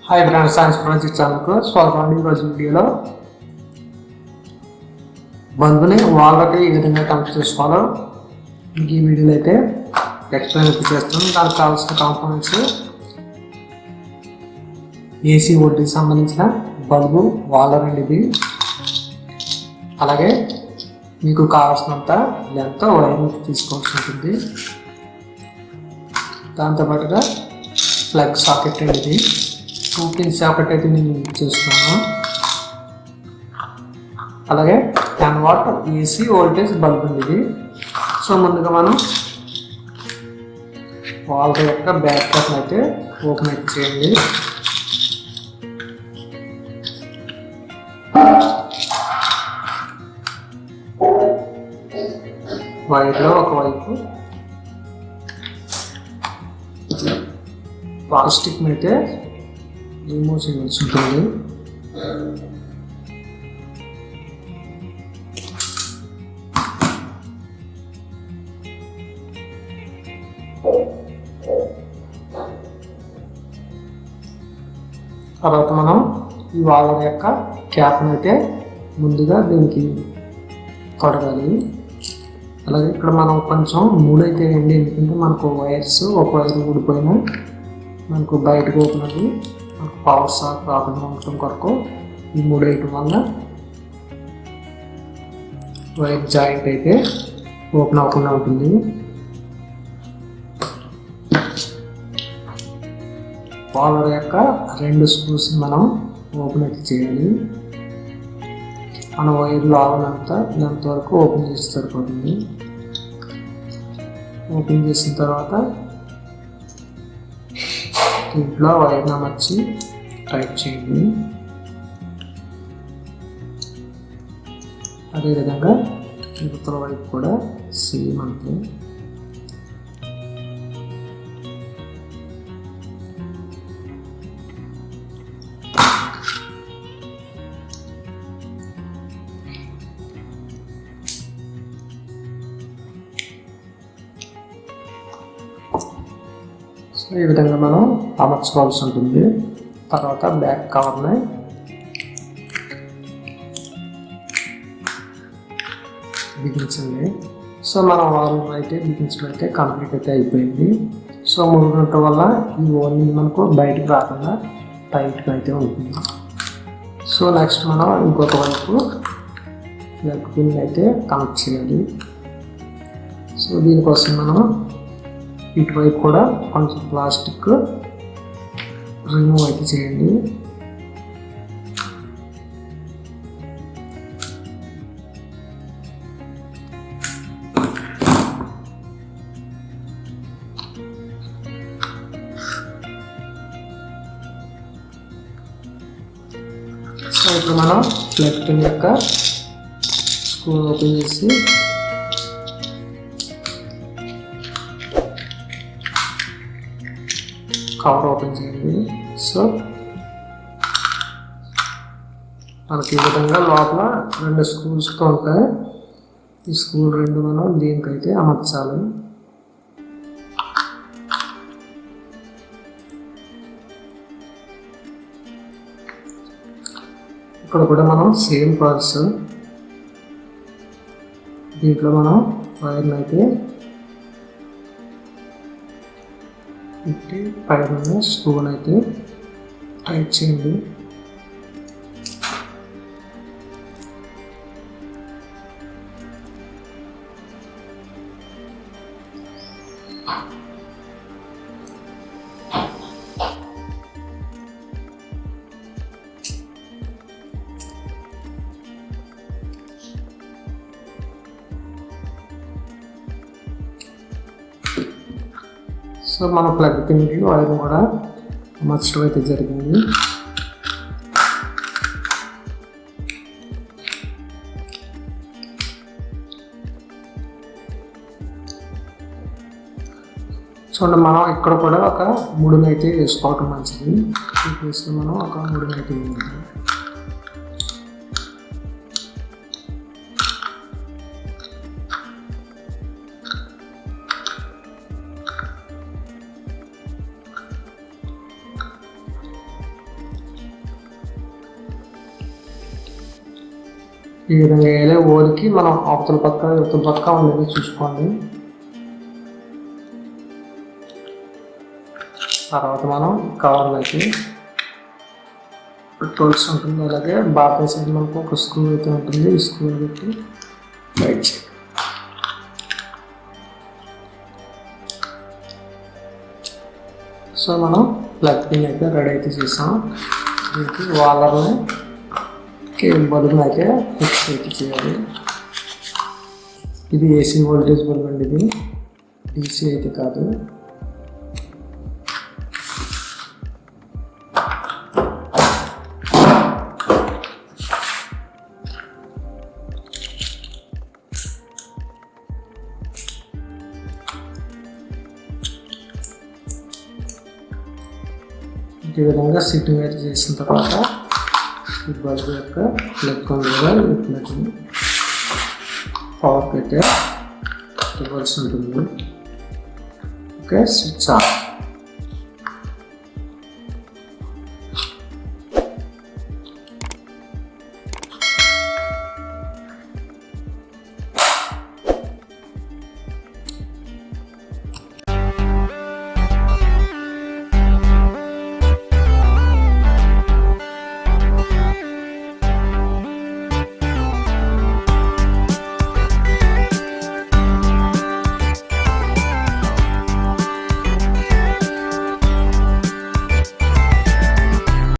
Hi friends, science project ఛానల్కు స్వాగతం. ఈరోజు వీడియోలో బల్బుని వాళ్ళకి ఏ విధంగా కనెక్ట్ చేసుకోవాలో ఈ వీడియోలో అయితే ఎక్స్ప్లెయిన్ చేస్తాను. దానికి కావాల్సిన కాంపోనెంట్స్ ఏసీ వోల్టేజ్ సంబంధించిన బల్బు వాలర్ అండి ఇది. అలాగే మీకు కావాల్సినంత లెంత్ వైర్ తీసుకోవాల్సి ఉంటుంది. దాంతోపాటుగా ప్లగ్ సాకెట్ అండి ఇది. 2 పిన్ సాకెట్ అయితే నేను యూజ్ చేస్తున్నాను. అలాగే 10 వాట్ ఏసీ వోల్టేజ్ బల్బ్ ఉంది ఇది. సో ముందుగా మనం వాల్ యొక్క బ్యాక్ కట్ అయితే ఓపెన్ అయితే చేయండి. వైర్లో ఒకవైపు ప్లాస్టిక్ అయితే రిమూవ్ చేయవలసి ఉంటుంది. తర్వాత మనం ఈ వాలర్ యొక్క క్యాప్ను అయితే ముందుగా దీనికి తొడగాలి. అలాగే ఇక్కడ మనం కొంచెం మూడైతే వేయండి, ఎందుకంటే మనకు వైర్స్ ఒక వైర్ ఊడిపోయినా మనకు బయటకు ఓపెన్ అది మనకు పవర్ షాక్ రాకుండా ఉండటం కొరకు ఈ మూడేయటం వల్ల వైర్ జాయింట్ అయితే ఓపెన్ అవ్వకుండా ఉంటుంది. వాలర్ యొక్క 2 స్క్రూస్ మనం ఓపెన్ అయితే చేయాలి. మన వైర్లో ఆవనంత దాని వరకు ఓపెన్ చేసి సరిపోతుంది. ఓపెన్ చేసిన తర్వాత దీంట్లో వైర్ని అమర్చి టైట్ చేయండి. అదేవిధంగా ఇవతల వైపు కూడా సేమ్ అంతే. ఈ విధంగా మనం అమర్చుకోవాల్సి ఉంటుంది. తర్వాత బ్యాక్ కవర్ని బిగించండి. సో మన వాల్ అయితే బిగించడం అయితే కంప్లీట్ అయితే అయిపోయింది. సో మురుగుండటం వల్ల ఈ ఓన్లీ మనకు బయటకు రాకుండా టైట్గా అయితే ఉంటుంది. సో నెక్స్ట్ మనం ఇంకొక వైపు ప్లగ్ పిన్ అయితే కనెక్ట్ చేయాలి. సో దీనికోసం మనం ఇటువైపు కూడా కొంచెం ప్లాస్టిక్ రిమూవ్ అయితే చేయండి. సో ఇప్పుడు మనం ప్లగ్ పిన్ యొక్క స్క్రూ ఓపెన్ చేసి కవర్ ఓపెన్ చేయండి. సో మనకి ఈ విధంగా లోపల 2 స్క్రూస్తో ఉంటాయి. ఈ స్క్రూ 2 మనం దీనికైతే అమర్చాలి. ఇక్కడ కూడా మనం సేమ్ ప్రాసెస్. దీంట్లో మనం వైర్ని అయితే పెట్టి పైన స్క్రూని అయితే టైట్ చేయండి. సో మన ప్లగ్ పిన్కి వైర్ కూడా అమర్చడం అయితే జరిగింది. చూడండి, మనం ఇక్కడ కూడా ఒక ముడును అయితే వేసుకోవటం మంచిది. ఈ ప్లేస్లో మనం ఒక ముడును అయితే వేయాలి. ఈ విధంగా వేయాలి. ఓలికి మనం అవతల పక్క ఇవతల పక్క ఉండేది చూసుకోండి. తర్వాత మనం కవర్లోకి టూల్స్ ఉంటుంది, అలాగే బాటమ్ సైడ్ మనకు ఒక స్క్రూ అయితే ఉంటుంది. ఈ స్క్రూ పెట్టి బయట సైడ్ సో మనం ప్లగ్ పిన్ అయితే రెడీ అయితే చేసాం. దీనికి వాలర్ని బల్బుని అయితే ఫిక్స్ అయితే చేయాలి. ఇది ఏసీ వోల్టేజ్ బల్బ్ అండి, ఇది డీసీ అయితే కాదు. ఈ విధంగా సిట్టింగ్ అయితే చేసిన తర్వాత ఈ బల్బ్ యొక్క ప్లగ్ ఉంది కదా, ఈ ప్లగ్ని పవర్ పెట్టే ఇవ్వాల్సి ఉంటుంది. Okay, switch off.